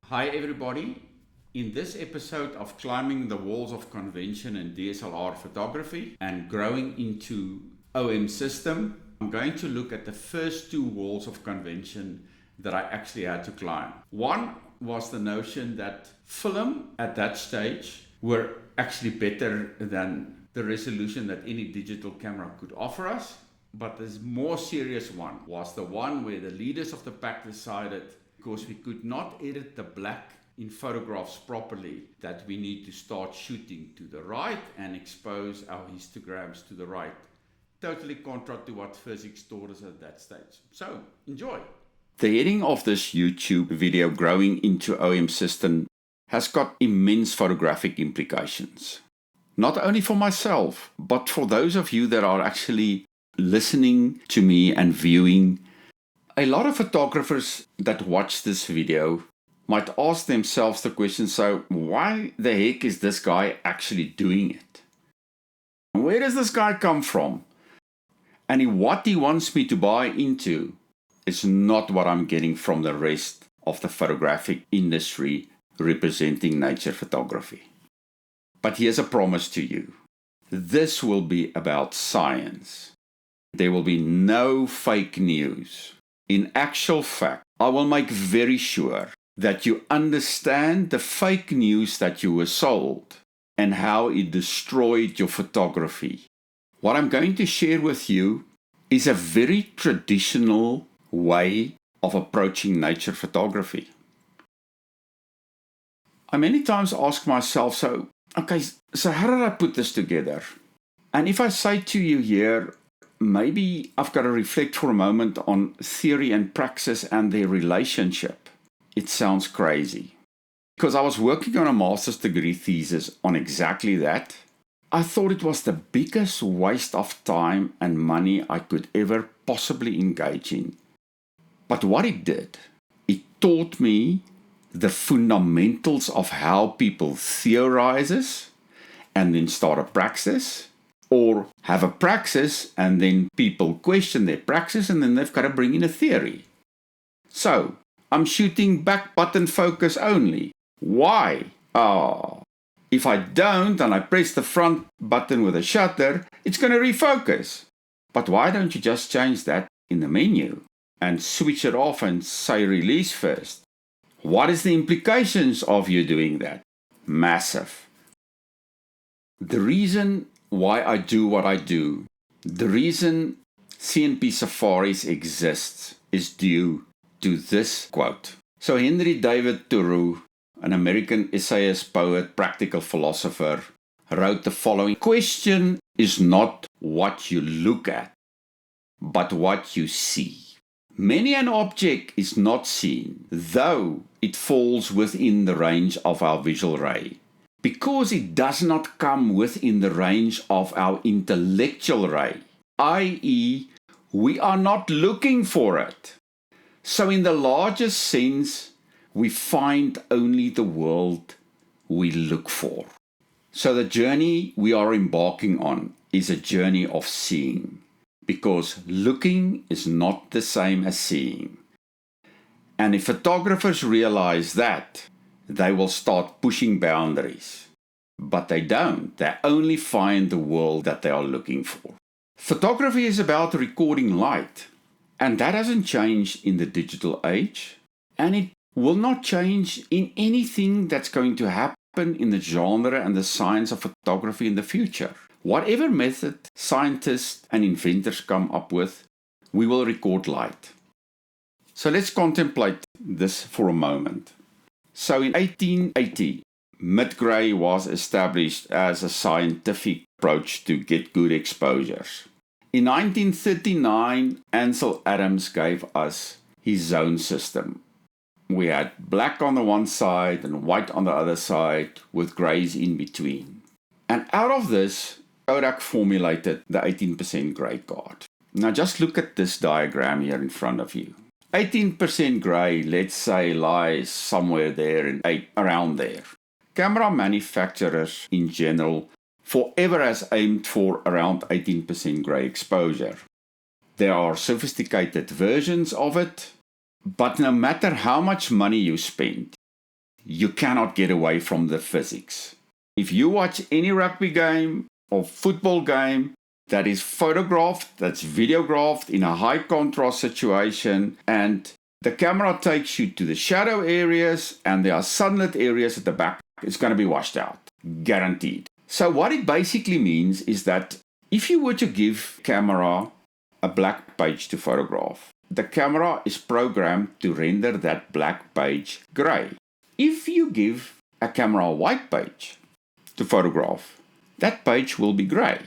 Hi everybody. In this episode of Climbing the Walls of Convention in DSLR Photography and Growing into OM System, I'm going to look at the first two walls of convention that I actually had to climb. One was the notion that film at that stage were actually better than the resolution that any digital camera could offer us. But the more serious one was the one where the leaders of the pack decided, because we could not edit the black in photographs properly, that we need to start shooting to the right and expose our histograms to the right. Totally contrary to what physics taught us at that stage. So, enjoy. The heading of this YouTube video, Growing into OM System, has got immense photographic implications. Not only for myself, but for those of you that are actually listening to me and viewing. A lot of photographers that watch this video might ask themselves the question, so why the heck is this guy actually doing it? Where does this guy come from? And what he wants me to buy into is not what I'm getting from the rest of the photographic industry representing nature photography. But here's a promise to you. This will be about science. There will be no fake news. In actual fact, I will make very sure that you understand the fake news that you were sold and how it destroyed your photography. What I'm going to share with you is a very traditional way of approaching nature photography. I many times ask myself, so how did I put this together? And if I say to you here, maybe I've got to reflect for a moment on theory and praxis and their relationship. It sounds crazy. Because I was working on a master's degree thesis on exactly that. I thought it was the biggest waste of time and money I could ever possibly engage in. But what it did, it taught me the fundamentals of how people theorizes and then start a praxis, or have a praxis and then people question their praxis and then they've got to bring in a theory. So, I'm shooting back button focus only. Why? If I don't and I press the front button with a shutter, it's going to refocus. But why don't you just change that in the menu and switch it off and say release first? What is the implications of you doing that? Massive. The reason why I do what I do, the reason CNP Safaris exists is due to this quote. So Henry David Thoreau, an American essayist, poet, practical philosopher, wrote the following: question is not what you look at, but what you see. Many an object is not seen, though it falls within the range of our visual ray, because it does not come within the range of our intellectual ray, i.e., we are not looking for it. So in the largest sense, we find only the world we look for. So the journey we are embarking on is a journey of seeing, because looking is not the same as seeing. And if photographers realize that, they will start pushing boundaries. But they don't. They only find the world that they are looking for. Photography is about recording light. And that hasn't changed in the digital age. And it will not change in anything that's going to happen in the genre and the science of photography in the future. Whatever method scientists and inventors come up with, we will record light. So let's contemplate this for a moment. So in 1880, mid-gray was established as a scientific approach to get good exposures. In 1939, Ansel Adams gave us his zone system. We had black on the one side and white on the other side with grays in between. And out of this, Kodak formulated the 18% gray card. Now just look at this diagram here in front of you. 18% gray, let's say, lies somewhere there in around there. Camera manufacturers in general forever has aimed for around 18% gray exposure. There are sophisticated versions of it, but no matter how much money you spend, you cannot get away from the physics. If you watch any rugby game or football game that is photographed, that's videographed in a high contrast situation, and the camera takes you to the shadow areas and there are sunlit areas at the back, it's going to be washed out. Guaranteed. So what it basically means is that if you were to give camera a black page to photograph, the camera is programmed to render that black page gray. If you give a camera a white page to photograph, that page will be gray.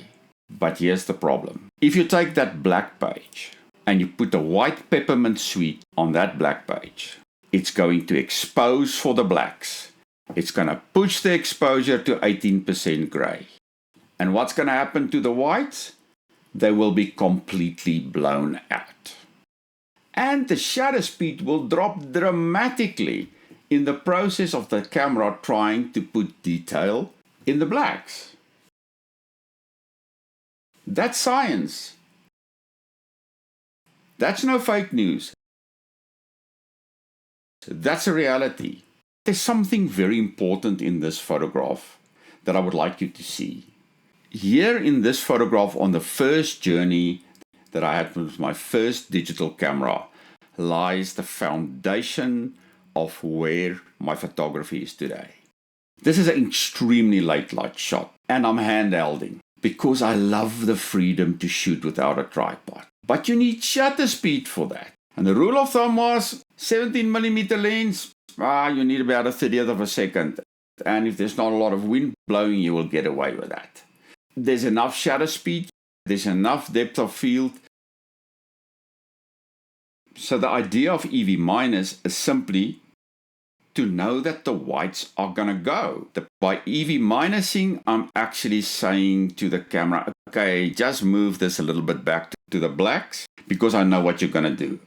But here's the problem. If you take that black page and you put a white peppermint sweet on that black page, it's going to expose for the blacks. It's going to push the exposure to 18% gray. And what's going to happen to the whites? They will be completely blown out. And the shutter speed will drop dramatically in the process of the camera trying to put detail in the blacks. That's science. That's no fake news. That's a reality. There's something very important in this photograph that I would like you to see. Here in this photograph on the first journey that I had with my first digital camera lies the foundation of where my photography is today. This is an extremely late light shot and I'm handhelding because I love the freedom to shoot without a tripod. But you need shutter speed for that. And the rule of thumb was 17mm lens, you need about a 30th of a second. And if there's not a lot of wind blowing, you will get away with that. There's enough shutter speed, there's enough depth of field. So the idea of EV minus is simply to know that the whites are going to go. By EV minusing, I'm actually saying to the camera, okay, just move this a little bit back to the blacks because I know what you're going to do.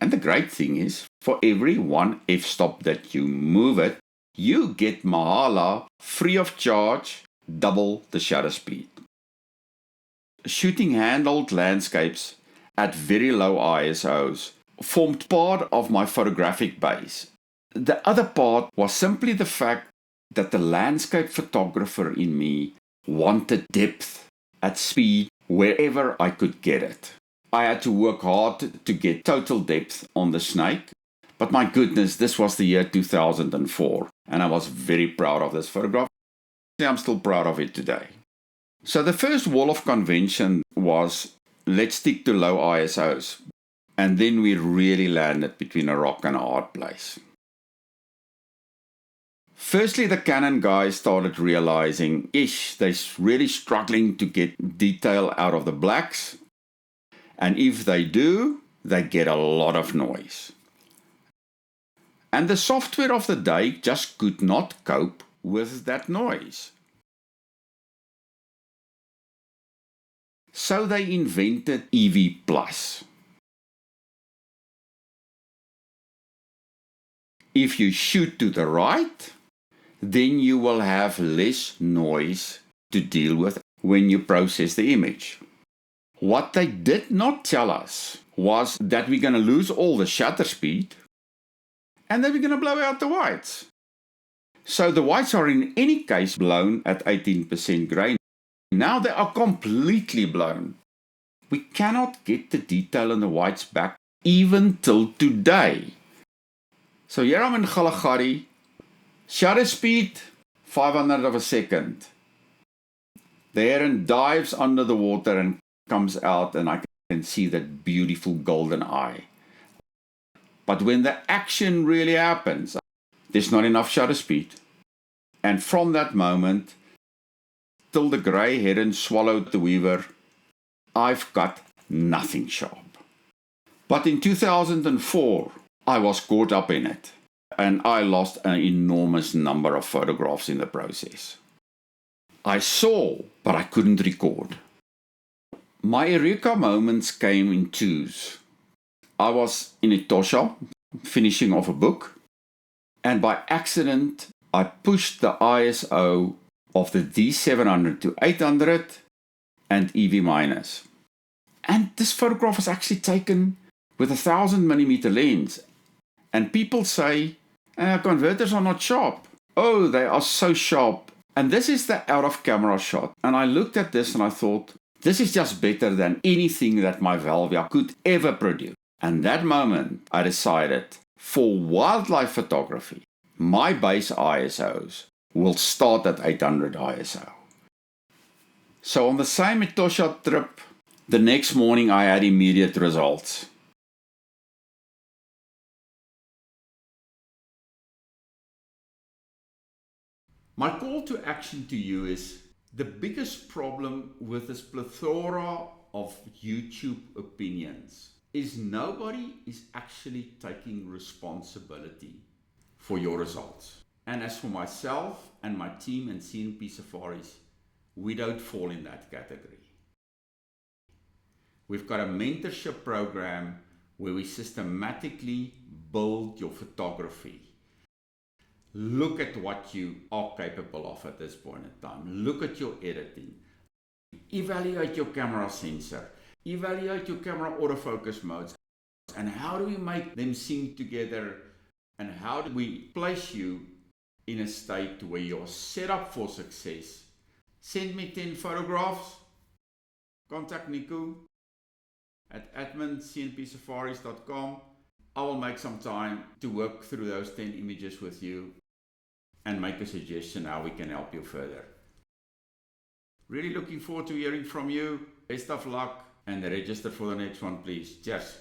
And the great thing is, for every one f-stop that you move it, you get Mahala free of charge, double the shutter speed. Shooting handheld landscapes at very low ISOs formed part of my photographic base. The other part was simply the fact that the landscape photographer in me wanted depth at speed wherever I could get it. I had to work hard to get total depth on the snake, but my goodness, this was the year 2004, and I was very proud of this photograph. I'm still proud of it today. So the first wall of convention was, let's stick to low ISOs, and then we really landed between a rock and a hard place. Firstly, the Canon guys started realizing, they're really struggling to get detail out of the blacks. And if they do, they get a lot of noise. And the software of the day just could not cope with that noise. So they invented EV+. If you shoot to the right, then you will have less noise to deal with when you process the image. What they did not tell us was that we're going to lose all the shutter speed and then we're going to blow out the whites. So the whites are in any case blown at 18% grain. Now they are completely blown. We cannot get the detail in the whites back even till today. So here I'm in Kalahari, shutter speed 500 of a second. The heron dives under the water and comes out and I can see that beautiful golden eye. But when the action really happens, there's not enough shutter speed. And from that moment, till the grey heron swallowed the weaver, I've got nothing sharp. But in 2004, I was caught up in it. And I lost an enormous number of photographs in the process. I saw, but I couldn't record. My eureka moments came in twos. I was in Etosha, finishing off a book, and by accident, I pushed the ISO of the D700 to 800 and EV-. And this photograph was actually taken with a 1000mm lens. And people say, Converters are not sharp. Oh, they are so sharp. And this is the out of camera shot. And I looked at this and I thought, this is just better than anything that my Velvia could ever produce. And that moment, I decided for wildlife photography, my base ISOs will start at 800 ISO. So on the same Mentorship trip, the next morning I had immediate results. My call to action to you is the biggest problem with this plethora of YouTube opinions is nobody is actually taking responsibility for your results. And as for myself and my team and CNP Safaris, we don't fall in that category. We've got a mentorship program where we systematically build your photography. Look at what you are capable of at this point in time. Look at your editing. Evaluate your camera sensor. Evaluate your camera autofocus modes. And how do we make them sync together? And how do we place you in a state where you're set up for success? Send me 10 photographs. Contact Niku at admin.cnpsafaris.com. I will make some time to work through those 10 images with you and make a suggestion how we can help you further. Really looking forward to hearing from you. Best of luck and register for the next one, please. Cheers.